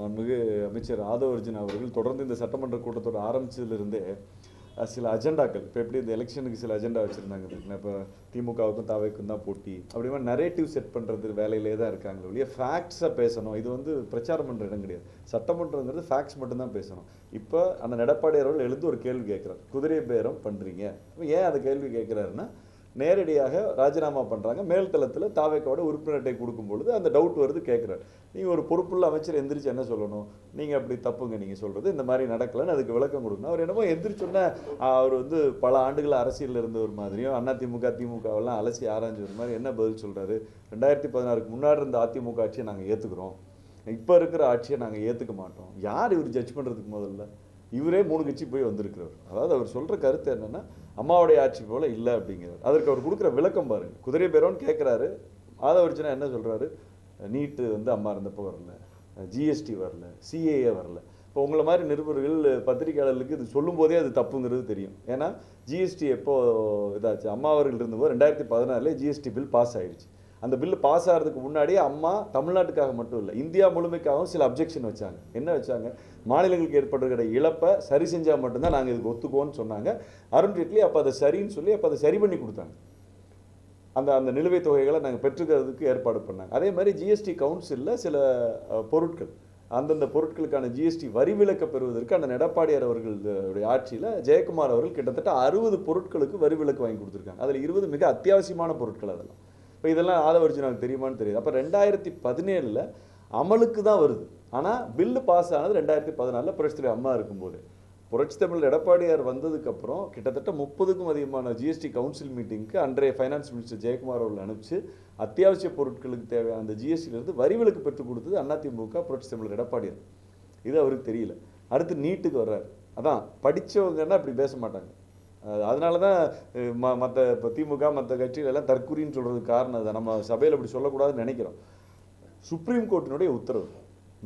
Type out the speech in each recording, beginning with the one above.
மாண்புமிகு அமைச்சர் ஆதவ அர்ஜுனா அவர்கள் தொடர்ந்து இந்த சட்டமன்ற கூட்டத்தோட ஆரம்பிச்சதுலேருந்தே சில அஜெண்டாக்கள் இப்போ எப்படி இந்த எலெக்ஷனுக்கு சில அஜெண்டா வச்சுருந்தாங்க. இப்போ திமுகவுக்கும் தாவேக்கும் தான் போட்டி அப்படி மாதிரி நரேட்டிவ் செட் பண்ணுறது வேலையிலே தான் இருக்காங்க ஒழிய ஃபேக்ட்ஸை பேசணும். இது வந்து பிரச்சாரம் பண்ணுற இடம் கிடையாது. சட்டமன்றங்கிறது ஃபேக்ட்ஸ் மட்டும்தான் பேசணும். இப்போ அந்த எடப்பாடி அவர்கள் எழுந்து ஒரு கேள்வி கேட்குறாரு, குதிரை பேரம் பண்ணுறீங்க. ஏன் அந்த கேள்வி கேட்குறாருன்னா, நேரடியாக ராஜினாமா பண்ணுறாங்க, மேல்தளத்தில் தாவேக்காவோட உறுப்பினர் அட்டை கொடுக்கும்பொழுது அந்த டவுட் வருது, கேட்குறாரு. நீங்கள் ஒரு பொறுப்புள்ள அமைச்சர் எந்திரிச்சு என்ன சொல்லணும், நீங்கள் அப்படி தப்புங்க நீங்கள் சொல்கிறது, இந்த மாதிரி நடக்கலைன்னு அதுக்கு விளக்கம் கொடுக்கணும். அவர் என்னமோ எந்திரிச்சோன்னா அவர் வந்து பல ஆண்டுகள் அரசியலில் இருந்த ஒரு மாதிரியும் அதிமுக திமுகவெல்லாம் அலசி ஆராய்ஞ்ச ஒரு மாதிரி என்ன பதில் சொல்கிறாரு. 2016க்கு முன்னாடி இருந்த அதிமுக ஆட்சியை நாங்கள் ஏற்றுக்கிறோம், இப்போ இருக்கிற ஆட்சியை நாங்கள் ஏற்றுக்க மாட்டோம். யார் இவர் ஜட்ஜ் பண்ணுறதுக்கு முதல்ல? இவரே 3 கட்சி போய் வந்திருக்கிறவர். அதாவது அவர் சொல்கிற கருத்து என்னென்னா, அம்மாவுடைய ஆட்சி போல் இல்லை அப்படிங்கிறார். அதற்கு அவர் கொடுக்குற விளக்கம் பாருங்கள். குதிரை பேரோன்னு கேட்குறாரு. ஆதவ அர்ஜுனா என்ன சொல்கிறாரு, நீட்டு வந்து அம்மா இருந்தப்போ வரல, ஜிஎஸ்டி வரல, சிஏஏ வரல. இப்போ உங்களை மாதிரி நிருபர்கள் பத்திரிகையாளர்களுக்கு இது சொல்லும் போதே அது தப்புங்கிறது தெரியும். ஏன்னா ஜிஎஸ்டி எப்போ இதாச்சு, அம்மா அவர்கள் இருந்தபோது 2016 ஜிஎஸ்டி பில் பாஸ் ஆகிடுச்சு. அந்த பில்லு பாஸ் ஆகிறதுக்கு முன்னாடியே அம்மா தமிழ்நாட்டுக்காக மட்டும் இல்லை, இந்தியா முழுமைக்காகவும் சில அப்ஜெக்ஷன் வச்சாங்க. என்ன வச்சாங்க, மாநிலங்களுக்கு ஏற்படுகிற இழப்பை சரி செஞ்சால் மட்டும்தான் நாங்கள் இதுக்கு ஒத்துக்குவோன்னு சொன்னாங்க. அருண்ஜேட்லி அப்போ அதை சரின்னு சொல்லி அப்போ அதை சரி பண்ணி கொடுத்தாங்க. அந்த நிலுவைத் தொகைகளை நாங்கள் பெற்றுக்கிறதுக்கு ஏற்பாடு பண்ணாங்க. அதே மாதிரி ஜிஎஸ்டி கவுன்சிலில் சில பொருட்கள், அந்தந்த பொருட்களுக்கான ஜிஎஸ்டி வரி விலக்க பெறுவதற்கு அந்த எடப்பாடியார் அவர்களுடைய ஆட்சியில் ஜெயக்குமார் அவர்கள் கிட்டத்தட்ட 60 பொருட்களுக்கு வரி விலக்கு வாங்கி கொடுத்துருக்காங்க. அதில் 20 மிக அத்தியாவசியமான பொருட்கள். அதெல்லாம் இப்போ இதெல்லாம் ஆதவ அர்ஜுனாவுக்கு தெரியுமான்னு தெரியுது. அப்போ 2017 அமலுக்கு தான் வருது. ஆனால் பில்லு பாஸ் ஆனது 2014 புரட்சி தலைவர் அம்மா இருக்கும்போது. புரட்சி தமிழ் எடப்பாடியார் வந்ததுக்கப்புறம் கிட்டத்தட்ட 30க்கும் அதிகமான ஜிஎஸ்டி கவுன்சில் மீட்டிங்க்கு அன்றைய ஃபைனான்ஸ் மினிஸ்டர் ஜெயக்குமார் அவர்கள் அனுப்பிச்சு அத்தியாவசிய பொருட்களுக்கு தேவையான அந்த ஜிஎஸ்டியிலிருந்து வரி விலக்கு பெற்றுக் கொடுத்தது அதிமுக புரட்சி தமிழர் எடப்பாடியார். இது அவருக்கு தெரியல. அடுத்து நீட்டுக்கு வர்றாரு. அதான் படித்தவங்கன்னா அப்படி பேச மாட்டாங்க. அதனால தான் மற்ற இப்போ திமுக மற்ற கட்சிகளெல்லாம் தற்குறின்னு சொல்கிறதுக்கு காரணம் அதை நம்ம சபையில் அப்படி சொல்லக்கூடாதுன்னு நினைக்கிறோம். சுப்ரீம் கோர்ட்டினுடைய உத்தரவு,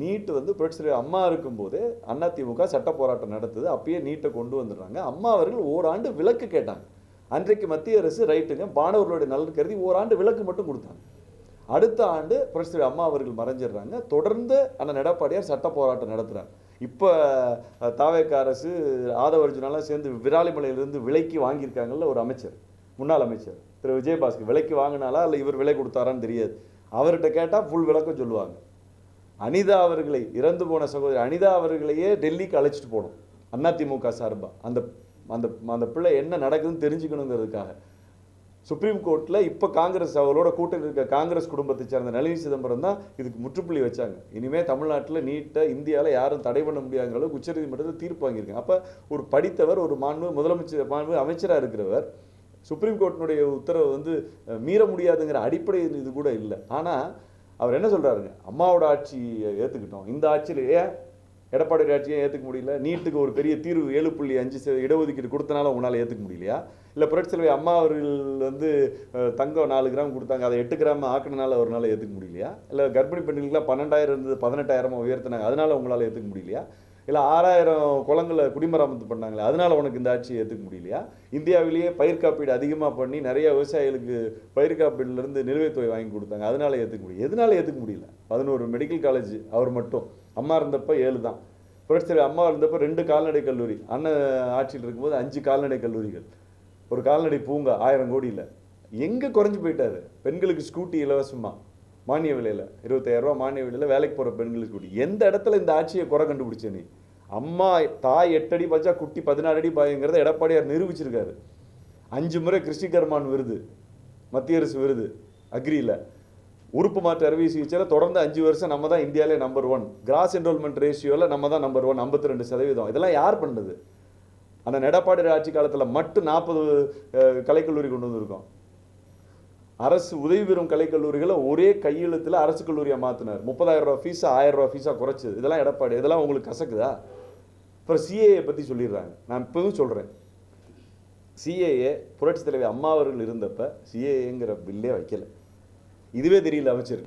நீட்டு வந்து புரட்சி தலைவர் அம்மா இருக்கும்போதே அதிமுக சட்ட போராட்டம் நடத்துது. அப்பயே நீட்டை கொண்டு வந்துடுறாங்க. அம்மா அவர்கள் ஓராண்டு விலக்கு கேட்டாங்க. அன்றைக்கு மத்திய அரசு ரைட்டுங்க, மாணவர்களுடைய நலன் கருதி ஓராண்டு விலக்கு மட்டும் கொடுத்தாங்க. அடுத்த ஆண்டு புரட்சி தலைவர் அம்மா அவர்கள் மறைஞ்சிடுறாங்க. தொடர்ந்து அந்த எடப்பாடியார் சட்ட போராட்டம் நடத்துகிறார். இப்போ தாவேக அரசு ஆதவ அர்ஜுனாலாம் சேர்ந்து விராலிமலையிலிருந்து விலைக்கு வாங்கியிருக்காங்கல்ல ஒரு அமைச்சர், முன்னாள் அமைச்சர் திரு விஜயபாஸ்கர். விலைக்கு வாங்கினாலா இல்லை இவர் விலை கொடுத்தாரான்னு தெரியாது. அவர்கிட்ட கேட்டால் ஃபுல் விளக்கம் சொல்லுவாங்க. அனிதா அவர்களை, இறந்து போன சகோதரி அனிதா அவர்களையே டெல்லிக்கு அழைச்சிட்டு போனோம் அதிமுக சார்பாக. அந்த அந்த அந்த பிள்ளை என்ன நடக்குதுன்னு தெரிஞ்சுக்கணுங்கிறதுக்காக. சுப்ரீம் கோர்ட்டில் இப்போ காங்கிரஸ் அவர்களோட கூட்டத்தில் இருக்க காங்கிரஸ் குடும்பத்தை சேர்ந்த நளினி சிதம்பரம் தான் இதுக்கு முற்றுப்புள்ளி வச்சாங்க. இனிமேல் தமிழ்நாட்டில் நீட்டை இந்தியாவில் யாரும் தடை பண்ண முடியாங்கிற அளவுக்கு உச்சநீதிமன்றத்தில் தீர்ப்பு வாங்கியிருக்காங்க. அப்போ ஒரு படித்தவர், ஒரு முதலமைச்சர் அமைச்சராக இருக்கிறவர் சுப்ரீம் கோர்ட்டினுடைய உத்தரவை வந்து மீற முடியாதுங்கிற அடிப்படை இது கூட இல்லை. ஆனால் அவர் என்ன சொல்கிறாருங்க, அம்மாவோட ஆட்சியை ஏற்றுக்கிட்டோம், இந்த ஆட்சியில் ஏன் எடப்பாடி ஆட்சியை ஏற்றுக்க முடியல? நீட்டுக்கு ஒரு பெரிய தீர்வு 7.5% இடஒதுக்கீடு கொடுத்தனால உங்களால் ஏற்றுக்க முடியலையா? இல்லை புரட்சி தலைவர் அம்மா அவர்கள் வந்து தங்கம் 4 கிராம் கொடுத்தாங்க, அதை 8 கிராம் ஆக்கினால அவரால் ஏற்றுக்க முடியலையா? இல்லை கர்ப்பிணி பெண்களுக்குலாம் 12,000 இருந்தது 18,000 உயர்த்தினாங்க, அதனால் உங்களால் ஏற்றுக்க முடியலையா? இல்லை 6,000 குளங்களை குடிமராமத்து பண்ணாங்களே, அதனால் உனக்கு இந்த ஆட்சியை ஏற்றுக்க முடியலையா? இந்தியாவிலேயே பயிர் காப்பீடு அதிகமாக பண்ணி நிறைய விவசாயிகளுக்கு பயிர் காப்பீடுலேருந்து நிலுவைத் தொகை வாங்கி கொடுத்தாங்க, அதனால் ஏற்றுக்க முடியும். எதனால் ஏற்றுக்க முடியல? 11 மெடிக்கல் காலேஜ் அவர் மட்டும். அம்மா இருந்தப்போ 7 தான். புரட்சி தலைவர் அம்மா இருந்தப்போ 2 கால்நடை கல்லூரி, அண்ணன் ஆட்சியில் இருக்கும்போது 5 கால்நடை கல்லூரிகள், ஒரு கால்நடை பூங்கா 1000 கோடியில். எங்கே குறைஞ்சி போயிட்டாரு? பெண்களுக்கு ஸ்கூட்டி இலவசமாக மானிய விலையில் 25,000 ரூபா மானிய விலையில் வேலைக்கு போகிற பெண்களுக்கு ஸ்கூட்டி. எந்த இடத்துல இந்த ஆட்சியை குறை கண்டுபிடிச்ச நீ? அம்மா தாய் 8 அடி பாய்ச்சா குட்டி 16 அடி பாய்ங்கிறத எடப்பாடியார் நிரூபிச்சிருக்காரு. 5 முறை கிருஷ்டி கர்மான் விருது, மத்திய அரசு விருது அக்ரியில். உறுப்பு மாற்று அறுவை சிகிச்சையில் தொடர்ந்து 5 வருஷம் நம்ம தான் இந்தியாவிலே நம்பர் 1. கிராஸ் என்ரோல்மெண்ட் ரேஷியோவில் நம்ம தான் நம்பர் 1, 52%. இதெல்லாம் யார் பண்ணது? அந்த எடப்பாடி ஆட்சி காலத்தில் மட்டும் 40 கலைக்கல்லூரி கொண்டு வந்திருக்கோம். அரசு உதவி பெறும் கலைக்கல்லூரிகளை ஒரே கையெழுத்தில் அரசு கல்லூரியாக மாற்றினார். 30,000 ரூபா ஃபீஸா 1000 ரூபா ஃபீஸாக குறைச்சது. இதெல்லாம் எடப்பாடி. இதெல்லாம் உங்களுக்கு கசக்குதா? அப்புறம் சிஏஏ பற்றி சொல்லிடுறாங்க. நான் இப்போவும் சொல்கிறேன், சிஏஏ புரட்சி தலைவர் அம்மா அவர்கள் இருந்தப்போ சிஏஏங்கிற பில்லே வைக்கலை. இதுவே தெரியல அமைச்சர்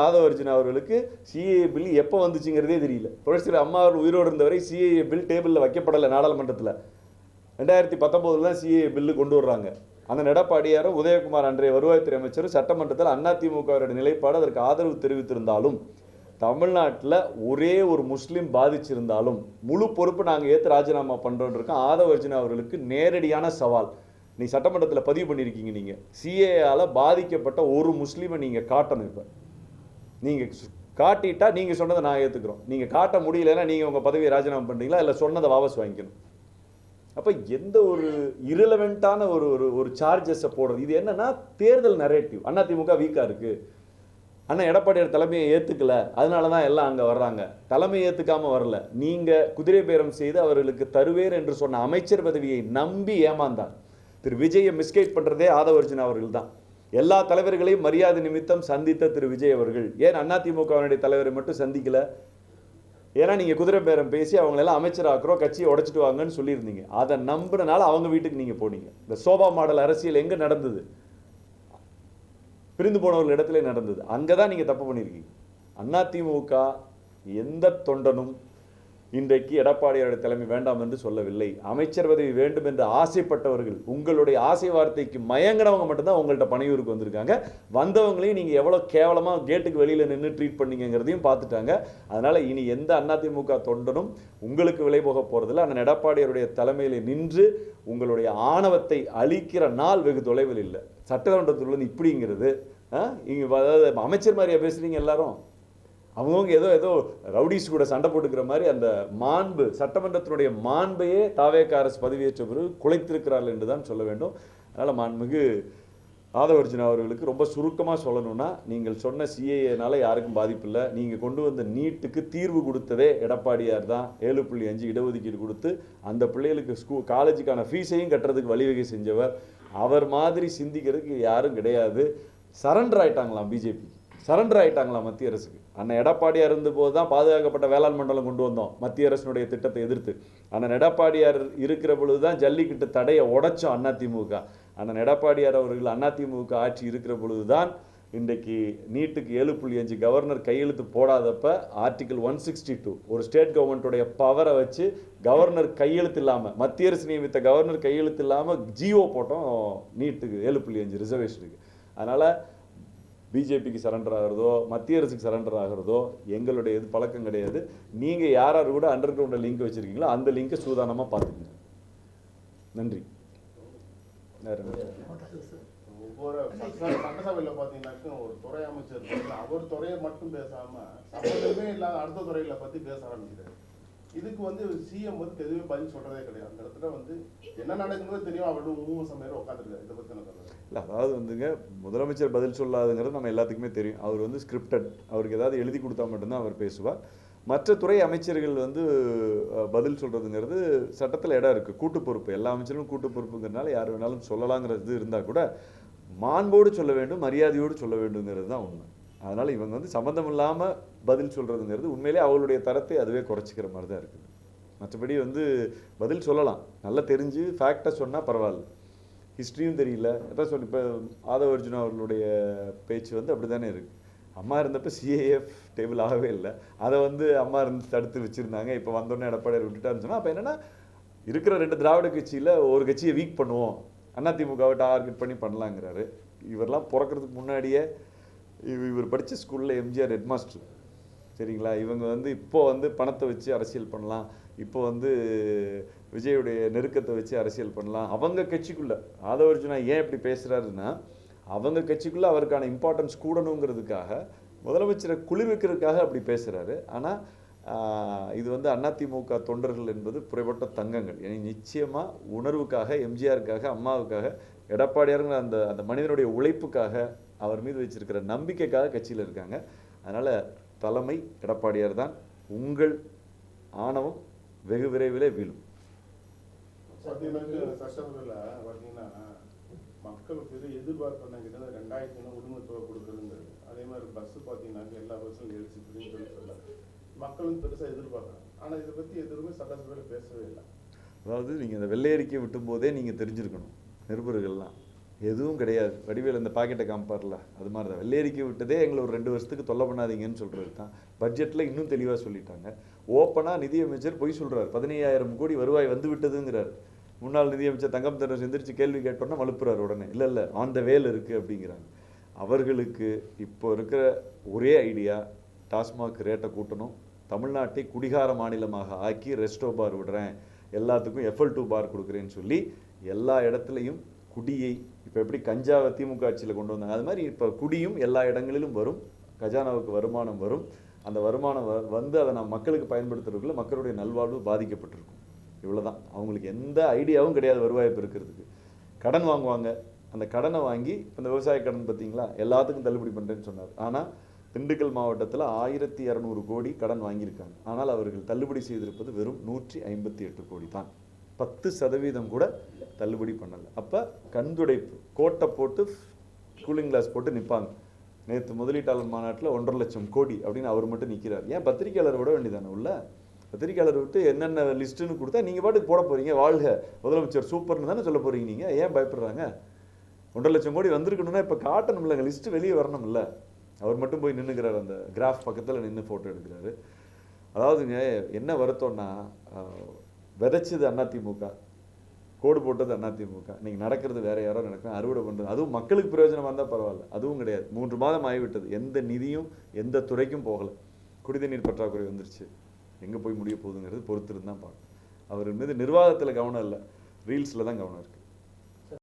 ஆதவ அர்ஜுனா அவர்களுக்கு. சிஏஏ பில் எப்போ வந்துச்சுங்கிறதே தெரியல. புரட்சி தலைவர் அம்மா அவர்கள் உயிரோடு இருந்தவரை சிஏஏ பில் டேபிளில் வைக்கப்படலை நாடாளுமன்றத்தில். 2019 தான் சிஏஏ பில்லு கொண்டு வர்றாங்க. அந்த எடப்பாடியாரும் உதயகுமார் அன்றைய வருவாய்த்துறை அமைச்சரும் சட்டமன்றத்தில் அதிமுகவுடைய நிலைப்பாடு அதற்கு ஆதரவு தெரிவித்திருந்தாலும் தமிழ்நாட்டில் ஒரே ஒரு முஸ்லீம் பாதிச்சிருந்தாலும் முழு பொறுப்பு நாங்கள் ஏற்று ராஜினாமா பண்ணுறோன்னு இருக்கோம். ஆதவ அர்ஜுனா அவர்களுக்கு நேரடியான சவால். நீ சட்டமன்றத்தில் பதிவு பண்ணியிருக்கீங்க, நீங்கள் சிஏஆல பாதிக்கப்பட்ட ஒரு முஸ்லீமை நீங்கள் காட்டணும். இப்போ நீங்கள் காட்டிட்டா நீங்கள் சொன்னதை நான் ஏற்றுக்கிறோம். நீங்கள் காட்ட முடியலன்னா நீங்கள் உங்கள் பதவியை ராஜினாமா பண்ணுறீங்களா இல்லை சொன்னதை வாபஸ் வாங்கிக்கணும். அப்போ எந்த ஒரு இரலவெண்ட்டான ஒரு ஒரு சார்ஜஸை போடுறது, இது என்னன்னா தேர்தல் நரேட்டிவ். அதிமுக வீக்காக இருக்குது, அண்ணா எடப்பாடியார் தலைமையை ஏற்றுக்கல, அதனால தான் எல்லாம் அங்கே வர்றாங்க. தலைமை ஏற்றுக்காமல் வரல, நீங்கள் குதிரை பேரம் செய்து அவர்களுக்கு தருவேர் என்று சொன்ன அமைச்சர் பதவியை நம்பி ஏமாந்தார். திரு விஜயை மிஸ்கைட் பண்ணுறதே ஆதவ அர்ஜுனா அவர்கள் தான். எல்லா தலைவர்களையும் மரியாதை நிமித்தம் சந்தித்த திரு விஜய் அவர்கள் ஏன் அதிமுகவினுடைய தலைவரை மட்டும் சந்திக்கல? ஏன்னா நீங்கள் குதிரை பேரம் பேசி அவங்களெல்லாம் அமைச்சராக்குறோம், கட்சியை உடைச்சிட்டு வாங்கன்னு சொல்லியிருந்தீங்க. அதை நம்புறனால அவங்க வீட்டுக்கு நீங்கள் போனீங்க. இந்த சோபா மாடல் அரசியல் எங்கே நடந்தது? பிரிந்து போனவர்கள் இடத்துல நடந்தது. அங்கே தான் நீங்கள் தப்பு பண்ணியிருக்கீங்க. அதிமுக எந்த தொண்டனும் இன்றைக்கு எடப்பாடியாருடைய தலைமை வேண்டாம் என்று சொல்லவில்லை. அமைச்சர் பதவி வேண்டும் என்று ஆசைப்பட்டவர்கள், உங்களுடைய ஆசை வார்த்தைக்கு மயங்கினவங்க மட்டும்தான் உங்கள்கிட்ட பணியூருக்கு வந்திருக்காங்க. வந்தவங்களையும் நீங்கள் எவ்வளோ கேவலமாக கேட்டுக்கு வெளியில் நின்று ட்ரீட் பண்ணீங்கிறதையும் பார்த்துட்டாங்க. அதனால் இனி எந்த அதிமுக தொண்டனும் உங்களுக்கு விலை போக போகிறதில்ல. அண்ணன் எடப்பாடியாருடைய தலைமையில் நின்று உங்களுடைய ஆணவத்தை அழிக்கிற நாள் வெகு தொலைவில் இல்லை. சட்டமன்றத்தில் இப்படிங்கிறது இங்கே அதாவது அமைச்சர் மாதிரியா பேசுகிறீங்க எல்லாரும்? அவங்கவுங்க ஏதோ ரவுடிஸ் கூட சண்டை போட்டுக்கிற மாதிரி அந்த மாண்பு, சட்டமன்றத்தினுடைய மாண்பையே தாவேக அரசு பதவியேற்ற பிறகு குலைத்திருக்கிறார்கள் என்று தான் சொல்ல வேண்டும். அதனால் மாண்புமிகு ஆதவ அர்ஜுனா அவர்களுக்கு ரொம்ப சுருக்கமாக சொல்லணும்னா, நீங்கள் சொன்ன சிஏஏனால யாருக்கும் பாதிப்பு இல்லை. நீங்கள் கொண்டு வந்த நீட்டுக்கு தீர்வு கொடுத்ததே எடப்பாடியார் தான். 7.5 இடஒதுக்கீடு கொடுத்து அந்த பிள்ளைகளுக்கு காலேஜுக்கான ஃபீஸையும் கட்டுறதுக்கு வழிவகை செஞ்சவர். அவர் மாதிரி சிந்திக்கிறதுக்கு யாரும் கிடையாது. சரண்டர் ஆயிட்டாங்களாம் பிஜேபி, சரண்டர் ஆயிட்டாங்களாம் மத்திய அரசுக்கு. அண்ணன் எடப்பாடியார் இருந்தபோது தான் பாதுகாக்கப்பட்ட வேளாண் மண்டலம் கொண்டு வந்தோம் மத்திய அரசினுடைய திட்டத்தை எதிர்த்து. அண்ணன் எடப்பாடியார் இருக்கிற பொழுது தான் ஜல்லிக்கட்டு தடையை உடைச்சோம் அதிமுக. அண்ணன் எடப்பாடியார் அவர்கள் அதிமுக ஆட்சி இருக்கிற பொழுது தான் இன்றைக்கு நீட்டுக்கு 7.5 கவர்னர் கையெழுத்து போடாதப்ப ஆர்டிகல் 162 ஒரு ஸ்டேட் கவர்மெண்ட்டுடைய பவரை வச்சு கவர்னர் கையெழுத்து இல்லாமல், மத்திய அரசு நியமித்த கவர்னர் கையெழுத்து இல்லாமல் ஜிஓ போட்டோம் நீட்டுக்கு 7.5 ரிசர்வேஷனுக்கு. அதனால் பிஜேபிக்கு சரண்டர் ஆகிறதோ மத்திய அரசுக்கு சரண்டர் ஆகிறதோ எங்களுடைய இது பழக்கம் கிடையாது. நீங்கள் யார் யார் கூட அண்டர் கிரவுண்டில் லிங்க் வச்சுருக்கீங்களோ அந்த லிங்கை சூதானமாக பார்த்துக்கங்க. நன்றி. ஒவ்வொரு சட்டசபையில் பார்த்தீங்கன்னாக்க ஒரு துறை அமைச்சர் அவர் துறையை மட்டும் பேசாமல் சம்பந்தமே இல்லாத அடுத்த துறைகளை பற்றி பேச ஆரம்பிக்கிறார். இதுக்கு சிஎம் எதுவுமே பதில் சொல்றதே கிடையாது. அந்த இடத்துல என்ன நடக்குறது தெரியும், அவரோட மூணு சமையல் உட்காந்துருக்காரு. இதை பற்றி என்ன இல்லை, அதாவது முதலமைச்சர் பதில் சொல்லாதுங்கிறது நம்ம எல்லாத்துக்குமே தெரியும். அவர் ஸ்கிரிப்டட், அவருக்கு ஏதாவது எழுதி கொடுத்தா மட்டும்தான் அவர் பேசுவார். மற்ற துறை அமைச்சர்கள் பதில் சொல்கிறதுங்கிறது சட்டத்தில் இடம் இருக்குது. கூட்டு பொறுப்பு, எல்லா அமைச்சர்களும் கூட்டு பொறுப்புங்கிறதுனால யார் வேணாலும் சொல்லலாங்கிறது இருந்தால் கூட மாண்போடு சொல்ல வேண்டும், மரியாதையோடு சொல்ல வேண்டுங்கிறது தான் உண்மை. அதனால் இவங்க சம்மந்தம் இல்லாமல் பதில் சொல்கிறதுங்கிறது உண்மையிலே அவங்களுடைய தரத்தை அதுவே குறைச்சிக்கிற மாதிரி தான் இருக்குது. மற்றபடி பதில் சொல்லலாம், நல்லா தெரிஞ்சு ஃபேக்டாக சொன்னால் பரவாயில்ல. ஹிஸ்ட்ரியும் தெரியல அதான் சொல்லி. இப்போ ஆதவ அர்ஜுனா அவர்களுடைய பேச்சு அப்படி தானே இருக்குது. அம்மா இருந்தப்போ சிஏஎஃப் டேபிள் ஆகவே இல்லை, அதை அம்மா இருந்து தடுத்து வச்சுருந்தாங்க. இப்போ வந்தோடனே எடப்பாடியார் விட்டுட்டாருன்னு சொன்னால் அப்போ என்னென்னா இருக்கிற 2 திராவிட கட்சியில் ஒரு கட்சியை வீக் பண்ணுவோம், அதிமுகவை டார்கெட் பண்ணி பண்ணலாங்கிறாரு. இவரெல்லாம் பிறக்கிறதுக்கு முன்னாடியே இவர் படித்த ஸ்கூலில் எம்ஜிஆர் ஹெட்மாஸ்டர், சரிங்களா? இவங்க இப்போ பணத்தை வச்சு அரசியல் பண்ணலாம், இப்போ விஜயுடைய நெருக்கத்தை வச்சு அரசியல் பண்ணலாம். அவங்க கட்சிக்குள்ளே ஆதவ அர்ஜுனா ஏன் இப்படி பேசுகிறாருன்னா, அவங்க கட்சிக்குள்ளே அவருக்கான இம்பார்ட்டன்ஸ் கூடணுங்கிறதுக்காக, முதலமைச்சரை குளிர்விக்கிறதுக்காக அப்படி பேசுகிறாரு. ஆனால் இது அதிமுக தொண்டர்கள் என்பது புறைப்பட்ட தங்கங்கள். நிச்சயமாக உணர்வுக்காக, எம்ஜிஆருக்காக, அம்மாவுக்காக, எடப்பாடியாருங்கிற அந்த அந்த மனிதனுடைய உழைப்புக்காக, அவர் மீது வச்சிருக்கிற நம்பிக்கைக்காக கட்சியில் இருக்காங்க. அதனால் தலைமை எடப்பாடியார் தான். உங்கள் ஆணவம் வெகு விரைவிலே வீழும். சட்டசபையில் பார்த்தீங்கன்னா மக்கள் எதிர்பார்ப்பு கிட்ட 2000 உரிமைத்தொகை கொடுக்குறதுங்கிறது. அதே மாதிரி பஸ் பார்த்தீங்கன்னா எல்லா பஸ்ஸும் எழுச்சி மக்களும் பெருசாக எதிர்பார்க்குறாங்க. ஆனால் இதை பற்றி எதுவுமே சட்டசபையில் பேசவே இல்லை. அதாவது நீங்கள் இந்த வெள்ளை அறிக்கை விட்டும் போதே நீங்கள் தெரிஞ்சிருக்கணும், நிருபர்கள்லாம் எதுவும் கிடையாது. வடிவேல் இந்த பாக்கெட்டை காமிப்பார்ல, அது மாதிரி தான். வெள்ளை அறிக்கை விட்டதே எங்களை ஒரு 2 வருஷத்துக்கு தொல்லை பண்ணாதீங்கன்னு சொல்கிறது தான். பட்ஜெட்டில் இன்னும் தெளிவாக சொல்லிட்டாங்க. ஓப்பனாக நிதியமைச்சர் பொய் சொல்கிறார். 15,000 கோடி வருவாய் விட்டதுங்கிறார். முன்னாள் நிதியமைச்சர் தங்கம் தென்னரசு எந்திரிச்சு கேள்வி கேட்டோன்னா மழுப்புறாரு உடனே. இல்லை ஆன் த வேல் இருக்குது அப்படிங்கிறாங்க. அவர்களுக்கு இப்போ இருக்கிற ஒரே ஐடியா, டாஸ்மாக் ரேட்டை கூட்டணும், தமிழ்நாட்டை குடிகார மாநிலமாக ஆக்கி ரெஸ்டோ பார் விடுறேன், எல்லாத்துக்கும் FL2 பார் கொடுக்குறேன்னு சொல்லி எல்லா இடத்துலையும் குடியை, இப்போ எப்படி கஞ்சாவை திமுக ஆட்சியில் கொண்டு வந்தாங்க அது மாதிரி இப்போ குடியும் எல்லா இடங்களிலும் வரும், கஜானாவுக்கு வருமானம் வரும். அந்த வருமானம் வந்து அதை நம்ம மக்களுக்கு பயன்படுத்துறதுக்குள்ள மக்களுடைய நல்வாழ்வு பாதிக்கப்பட்டிருக்கும். இவ்வளோதான். அவங்களுக்கு எந்த ஐடியாவும் கிடையாது வருவாய் பெருக்கிறதுக்கு. கடன் வாங்குவாங்க, அந்த கடனை வாங்கி அந்த விவசாய கடன் பார்த்தீங்களா எல்லாத்துக்கும் தள்ளுபடி பண்ணுறேன்னு சொன்னார். ஆனால் திண்டுக்கல் மாவட்டத்தில் 1200 கோடி கடன் வாங்கியிருக்காங்க. ஆனால் அவர்கள் தள்ளுபடி செய்திருப்பது வெறும் 158 கோடி தான். 10% கூட தள்ளுபடி பண்ணலை. அப்போ கண்துடைப்பு, கோட்டை போட்டு கூலிங் கிளாஸ் போட்டு நிற்பாங்க. நேற்று முதலீட்டாளர் மாநாட்டில் 1.5 லட்சம் கோடி அப்படின்னு அவர் மட்டும் நிற்கிறார். ஏன் பத்திரிகையாளர் விட வேண்டியதானே உள்ள? பத்திரிகையாளர் விட்டு என்னென்ன லிஸ்ட்டுன்னு கொடுத்தா நீங்கள் பாட்டுக்கு போட போகிறீங்க, வாழ்க முதலமைச்சர் சூப்பர்னு தானே சொல்ல போகிறீங்க. நீங்கள் ஏன் பயப்படுறாங்க? 1.5 லட்சம் கோடி வந்திருக்கணும்னா இப்போ காட்டணும்லங்க, லிஸ்ட்டு வெளியே வரணும்ல. அவர் மட்டும் போய் நின்றுக்கிறார், அந்த கிராஃப் பக்கத்தில் நின்று ஃபோட்டோ எடுக்கிறாரு. அதாவதுங்க என்ன வருத்தம்னா, விதைச்சது அதிமுக, கோடு போட்டது அதிமுக, இன்னைக்கு நடக்கிறது வேற யாரோ நடக்கும், அறுவடை பண்ணுறது. அதுவும் மக்களுக்கு பிரயோஜனமாக இருந்தால் பரவாயில்ல, அதுவும் கிடையாது. 3 மாதம் ஆகிவிட்டது, எந்த நிதியும் எந்த துறைக்கும் போகலை. குடிநீர் பற்றாக்குறை வந்துருச்சு, எங்கே போய் முடிய போகுதுங்கிறது பொறுத்திருந்து தான் பார்க்கணும். அவர் மீது நிர்வாகத்தில் கவனம் இல்லை, ரீல்ஸில் தான் கவனம் இருக்குது.